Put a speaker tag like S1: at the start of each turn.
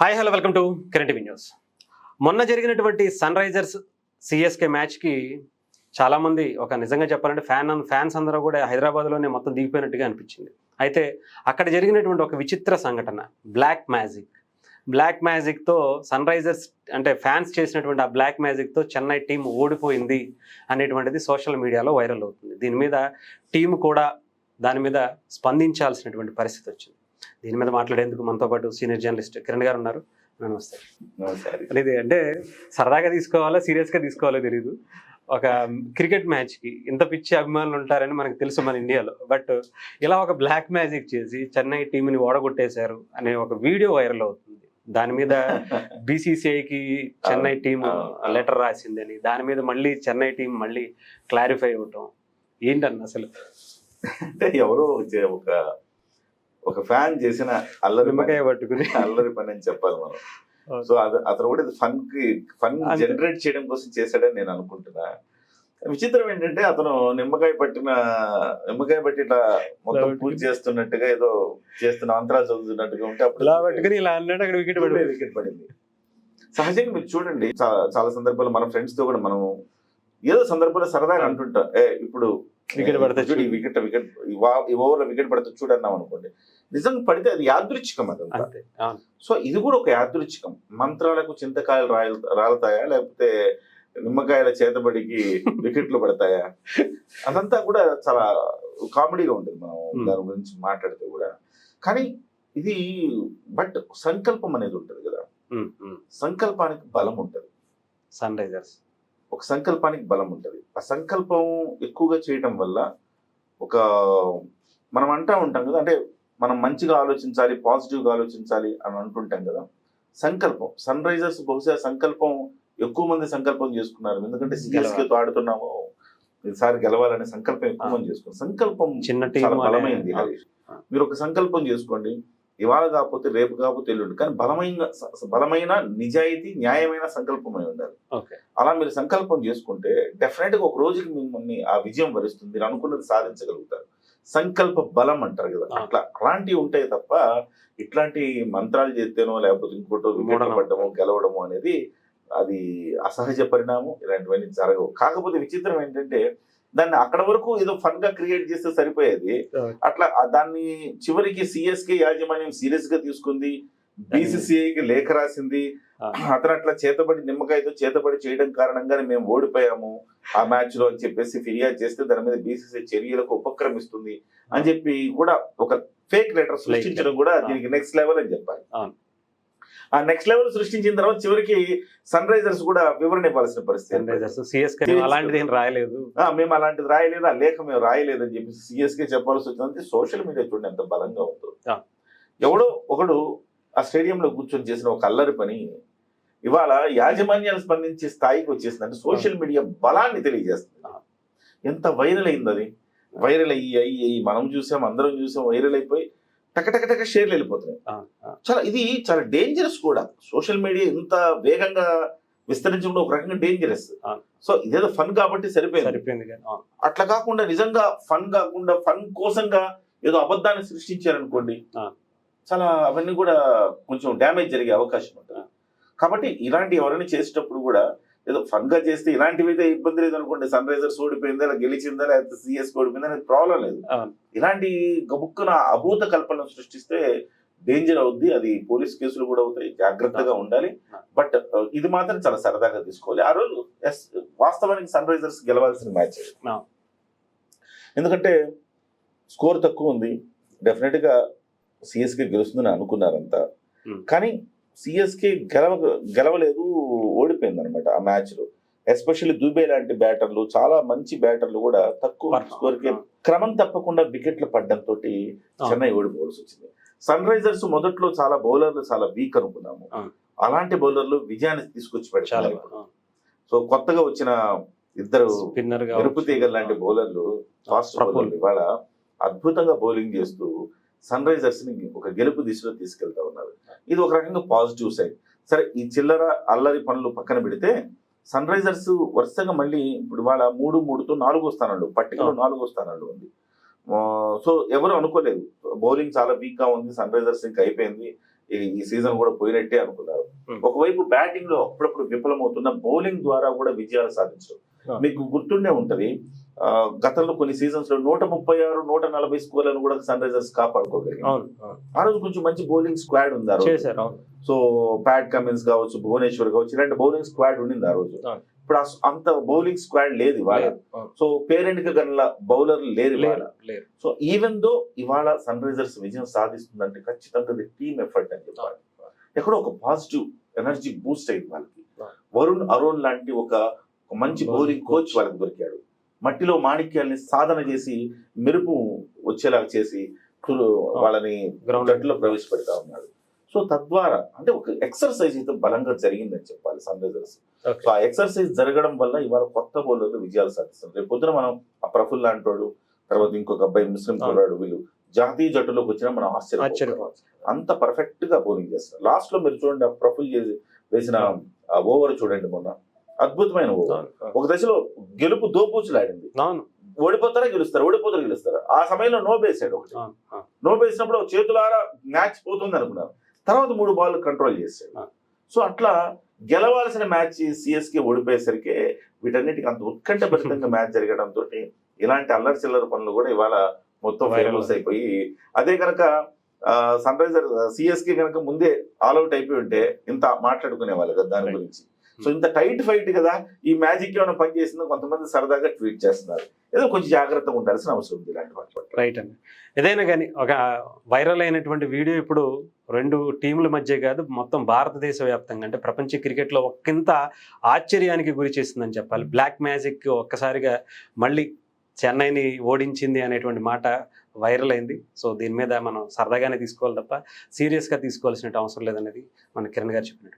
S1: Hi hello welcome to current news. మొన్న జరిగినటువంటి sun Risers CSK మ్యాచ్కి చాలామంది ఒక నిజంగా చెప్పాలంటే ఫ్యాన్స్ అందరూ కూడా హైదరాబాద్లోనే మొత్తం దిగిపోయినట్టుగా అనిపించింది. అయితే అక్కడ జరిగినటువంటి ఒక విచిత్ర సంఘటన బ్లాక్ మ్యాజిక్తో సన్ రైజర్స్ అంటే ఫ్యాన్స్ చేసినటువంటి ఆ బ్లాక్ మ్యాజిక్తో చెన్నై టీం ఓడిపోయింది అనేటువంటిది సోషల్ మీడియాలో వైరల్ అవుతుంది. దీని మీద టీం కూడా దాని మీద స్పందించాల్సినటువంటి పరిస్థితి వచ్చింది. దీని మీద మాట్లాడేందుకు మనతో పాటు సీనియర్ జర్నలిస్ట్ కిరణ్ గారు ఉన్నారు. నమస్తే. ఇది అంటే సరదాగా తీసుకోవాలా సీరియస్గా తీసుకోవాలో తెలీదు. ఒక క్రికెట్ మ్యాచ్కి ఇంత పిచ్చి అభిమానులు ఉంటారని మనకు తెలుసు మన ఇండియాలో. బట్ ఇలా ఒక బ్లాక్ మ్యాజిక్ చేసి చెన్నై టీంని ఓడగొట్టేశారు అనే ఒక వీడియో వైరల్ అవుతుంది. దాని మీద బీసీసీఐకి చెన్నై టీం లెటర్ రాసిందని, దాని మీద మళ్ళీ చెన్నై టీం మళ్ళీ క్లారిఫై అవ్వటం ఏంటన్న అసలు?
S2: అంటే ఎవరో ఒక ఫ్యాన్ చేసిన అల్లరి పని అని చెప్పాలి మనం. సో అతను కూడా ఫన్ జనరేట్ చేయడం కోసం చేశాడని నేను అనుకుంటున్నా. విచిత్రం ఏంటంటే అతను నిమ్మకాయ పట్టి ఇట్లా మొత్తం పూజ చేస్తున్నట్టుగా ఏదో చేస్తున్న అంతరాలు చదువుతున్నట్టుగా ఉంటే అప్పుడు
S1: ఇలా అన్నాడు, అక్కడ వికెట్
S2: పడింది. సహజంగా మీరు చూడండి, చాలా సందర్భాలు మన ఫ్రెండ్స్ తో కూడా మనం ఏదో సందర్భంలో సరదాగా అంటుంటాం, ఇప్పుడు
S1: వికెట్ పడితే
S2: చూడు ఈ ఓవర్లో వికెట్ పడితే చూడన్నాం అనుకోండి. నిజంగా పడితే అది యాదృచ్ఛికం అదంతా. సో ఇది కూడా ఒక యాదృచ్ఛికం. మంత్రాలకు చింతకాయలు రాలుతాయా లేకపోతే నిమ్మకాయల చేతబడికి వికెట్లు పడతాయా? అదంతా కూడా చాలా కామెడీగా ఉంటుంది మనం దాని గురించి మాట్లాడితే కూడా. కానీ ఇది బట్ సంకల్పం అనేది ఉంటుంది కదా, సంకల్పానికి బలం ఉంటుంది.
S1: సన్ రైజర్స్
S2: ఒక సంకల్పానికి బలం ఉంటుంది. ఆ సంకల్పం ఎక్కువగా చేయటం వల్ల మనం అంటూ ఉంటాం కదా, అంటే మనం మంచిగా ఆలోచించాలి, పాజిటివ్గా ఆలోచించాలి అని అంటుంటాం కదా. సంకల్పం సన్ రైజర్స్ బహుశా సంకల్పం ఎక్కువ మంది సంకల్పం చేసుకున్నారు. ఎందుకంటే సిఎస్కేతో ఆడుతున్నాము, ఈసారి గెలవాలనే సంకల్పం ఎక్కువ మంది చేసుకున్నారు. సంకల్పం చాలా బలమైంది. మీరు ఒక సంకల్పం చేసుకోండి, ఇవాళ కాకపోతే రేపు కాకపోతే ఎల్లుండి, కానీ బలమైన నిజాయితీ న్యాయమైన సంకల్పమై ఉండాలి. అలా మీరు సంకల్పం చేసుకుంటే డెఫినెట్ గా ఒక రోజుకి మిమ్మల్ని ఆ విజయం వరిస్తుంది, మీరు అనుకున్నది సాధించగలుగుతారు. సంకల్ప బలం అంటారు కదా, అలాంటివి ఉంటాయి తప్ప ఇట్లాంటి మంత్రాలు చేస్తేనో లేకపోతే ఇంకోటో వికెట్లు పడ్డము గెలవడము అనేది అది అసహజ పరిణామం. ఇలాంటివన్నీ జరగవు. కాకపోతే విచిత్రం ఏంటంటే దాన్ని అక్కడ వరకు ఏదో ఫన్ గా క్రియేట్ చేస్తే సరిపోయేది. అట్లా దాన్ని చివరికి సిఎస్కే యాజమాన్యం సీరియస్ గా తీసుకుంది, బీసీసీఐకి లేఖ రాసింది. అతను అట్లా నిమ్మకాయతో చేతబడి చేయడం కారణంగానే మేము ఓడిపోయాము ఆ మ్యాచ్ లో అని చెప్పేసి ఫిర్యాదు చేస్తే దాని మీద బీసీసీ చర్యలకు ఉపక్రమిస్తుంది అని చెప్పి కూడా ఒక ఫేక్ లెటర్ సృష్టించడం కూడా దీనికి నెక్స్ట్ లెవెల్ అని చెప్పాలి. ఆ నెక్స్ట్ లెవెల్ సృష్టించిన తర్వాత చివరికి సన్ రైజర్స్ కూడా వివరణ ఇవ్వాల్సిన పరిస్థితి.
S1: మేము అలాంటిది రాయలేదు,
S2: ఆ లేఖ మేము రాయలేదు అని చెప్పి సిఎస్కే చెప్పాల్సి వచ్చిందంటే సోషల్ మీడియా చూడండి ఎంత బలంగా ఉందో. ఎవడో ఒకడు ఆ స్టేడియంలో కూర్చొని చేసిన ఒక అల్లరి పని ఇవాళ యాజమాన్యాలు స్పందించే స్థాయికి వచ్చేసింది. అంటే సోషల్ మీడియా బలాన్ని తెలియజేస్తుంది. ఎంత వైరల్ అయింది అది. వైరల్ అయ్యి మనం చూసాం, అందరం చూసాం, వైరల్ అయిపోయి టక షేర్లు వెళ్ళిపోతున్నాయి. ఇది చాలా డేంజరస్ కూడా. సోషల్ మీడియా ఇంత వేగంగా విస్తరించడం ఒక రకంగా డేంజరస్. సో ఇదేదో ఫన్ కాబట్టి సరిపోయింది. అట్లా కాకుండా నిజంగా ఫన్ కాకుండా ఫన్ కోసంగా ఏదో అబద్ధాన్ని సృష్టించారనుకోండి, చాలా అవన్నీ కూడా కొంచెం డ్యామేజ్ జరిగే అవకాశం ఉంటుంది. కాబట్టి ఇలాంటి ఎవరైనా చేసేటప్పుడు కూడా ఏదో ఫన్ గా చేస్తే ఇలాంటివి అయితే ఇబ్బంది లేదు అనుకోండి. సన్ రైజర్స్ ఓడిపోయిందా, గెలిచిందా, లేకపోతే సిఎస్ ఓడిపోయిందా అనేది ప్రాబ్లం లేదు. ఇలాంటి గబుక్కున అభూత కల్పనలు సృష్టిస్తే డేంజర్ అవుద్ది. అది పోలీస్ కేసులు కూడా అవుతాయి. జాగ్రత్తగా ఉండాలి. బట్ ఇది మాత్రం చాలా సరదాగా తీసుకోవాలి. ఆ రోజు వాస్తవానికి సన్ రైజర్స్ గెలవాల్సిన మ్యాచ్. ఎందుకంటే స్కోర్ తక్కువ ఉంది, డెఫినెట్ గా సిఎస్కే గెలుస్తుందని అనుకున్నారంతా. కానీ సిఎస్కే గెలవలేదు, ఓడిపోయింది అనమాట ఆ మ్యాచ్ లో. ఎస్పెషల్లీ దుబే లాంటి బ్యాటర్లు, చాలా మంచి బ్యాటర్లు కూడా తక్కువ స్కోర్కే క్రమం తప్పకుండా వికెట్లు పడ్డంతో చెన్నై ఓడిపోవాల్సి వచ్చింది. సన్ రైజర్స్ మొదట్లో బౌలర్లు చాలా వీక్ అనుకున్నాము. అలాంటి బౌలర్లు విజయాన్ని తీసుకొచ్చి పెట్టారు. సో కొత్తగా వచ్చిన ఇద్దరు ఎరుపు తీగల లాంటి బౌలర్లు, ఫాస్ట్ బౌలర్లు ఇవాళ అద్భుతంగా బౌలింగ్ చేస్తూ సన్ రైజర్స్ ని ఒక గెలుపు దిశలో తీసుకెళ్తా ఉన్నారు. ఇది ఒక రకంగా పాజిటివ్ సైడ్. సరే, ఈ చిల్లర అల్లరి పనులు పక్కన పెడితే సన్ రైజర్స్ వరుసగా మళ్ళీ ఇప్పుడు వాళ్ళ 3-3తో 4వ స్థానంలో, పట్టికలో 4వ స్థానంలో ఉంది. సో ఎవరు అనుకోలేదు, బౌలింగ్ చాలా వీక్ గా ఉంది, సన్ రైజర్స్ ఇంకా అయిపోయింది, ఈ సీజన్ కూడా పోయినట్టే అనుకున్నారు. ఒకవైపు బ్యాటింగ్ లో అప్పుడప్పుడు విఫలమవుతున్న బౌలింగ్ ద్వారా కూడా విజయాలు సాధించారు. మీకు గుర్తుండే ఉంటది గతంలో కొన్ని సీజన్స్ లో 136, 140 స్కోర్లను కూడా సన్ రైజర్స్ కాపాడుకోగలిగారు. ఆ రోజు కొంచెం మంచి బౌలింగ్ స్క్వాడ్ ఉంది ఆ రోజు. సో ప్యాట్ కమిన్స్ కావచ్చు, భువనేశ్వర్ కావచ్చు, ఇలాంటి బౌలింగ్ స్క్వాడ్ ఉండింది ఆ రోజు. ఇప్పుడు అంత బౌలింగ్ స్క్వాడ్ లేదు ఇవాళ. సో పేరెంట్ గా గల బౌలర్లు లేరు ఇవాళ. సో ఈవెన్ దో ఇవాళ సన్ రైజర్స్ విజయం సాధిస్తుందంటే ఖచ్చితంగా టీమ్ ఎఫర్ట్ అని చెప్పాలి. ఎక్కడో ఒక పాజిటివ్ ఎనర్జీ బూస్ట్ అయింది వాళ్ళకి. వరుణ్ అరోన్ లాంటి ఒక మంచి బౌలింగ్ కోచ్ వాళ్ళకి దొరికాడు. మట్టిలో మాణిక్యాల్ని సాధన చేసి మెరుపు వచ్చేలాగా చేసి వాళ్ళని జట్టులో ప్రవేశపెడతా ఉన్నాడు. సో తద్వారా అంటే ఒక ఎక్సర్సైజ్ అయితే బలంగా జరిగిందని చెప్పాలి సన్ రైజర్స్. సో ఆ ఎక్సర్సైజ్ జరగడం వల్ల ఇవాళ కొత్త బౌలర్లు విజయాలు సాధిస్తారు. రేపు పొద్దున మనం ఆ ప్రఫుల్ లాంటోడు, తర్వాత ఇంకొక అబ్బాయి ముస్లిం కుర్రాడు, వీళ్ళు జాతీయ జట్టులోకి వచ్చినా మనం ఆశ్చర్యపోవచ్చు. అంత పర్ఫెక్ట్ గా బౌలింగ్ చేస్తారు. లాస్ట్ లో మీరు చూడండి, ఆ ప్రఫుల్ వేసిన ఓవర్ చూడండి, మొన్న అద్భుతమైన ఓవర్. ఒక దశలో గెలుపు దోపూచులాడింది. ఓడిపోతారా గెలుస్తారు, ఓడిపోతారా గెలుస్తారు. ఆ సమయంలో నో బేసాడు ఒకటి. నో బేసినప్పుడు చేతులారా మ్యాచ్ పోతుంది అనుకున్నారు. తర్వాత 3 బాల్ కంట్రోల్ చేశాడు. సో అట్లా గెలవాల్సిన మ్యాచ్ సిఎస్కే ఓడిపోయేసరికి వీటన్నిటికీ అంత ఉత్కంఠభరితంగా మ్యాచ్ జరగడంతో ఇలాంటి అల్లరి చిల్లర పనులు కూడా ఇవాళ మొత్తం ఫేమస్ అయిపోయి, అదే కనుక సన్ రైజర్ సిఎస్కే కనుక ముందే ఆల్అౌట్ అయిపోయి ఉంటే ఇంత మాట్లాడుకునే వాళ్ళు కదా దాని గురించి. సో ఇంత టైట్ ఫైట్ కదా, ఈ మ్యాజిక్ ఏమైనా పని చేసిందో కొంతమంది సరదాగా ట్వీట్ చేస్తున్నారు. ఏదో కొంచెం జాగ్రత్తగా ఉండాల్సిన అవసరం ఉంది ఇలాంటి వాటి.
S1: రైట్ అండి. ఏదైనా కానీ ఒక వైరల్ అయినటువంటి వీడియో ఇప్పుడు 2 టీంల మధ్య కాదు, మొత్తం భారతదేశ వ్యాప్తంగా అంటే ప్రపంచ క్రికెట్లో ఒక్కింత ఆశ్చర్యానికి గురి చేసిందని చెప్పాలి. బ్లాక్ మ్యాజిక్ ఒక్కసారిగా మళ్ళీ చెన్నైని ఓడించింది అనేటువంటి మాట వైరల్ అయింది. సో దీని మీద మనం సరదాగానే తీసుకోవాలి తప్ప సీరియస్గా తీసుకోవాల్సిన అవసరం లేదనేది మన కిరణ్ గారు చెప్పినట్టు.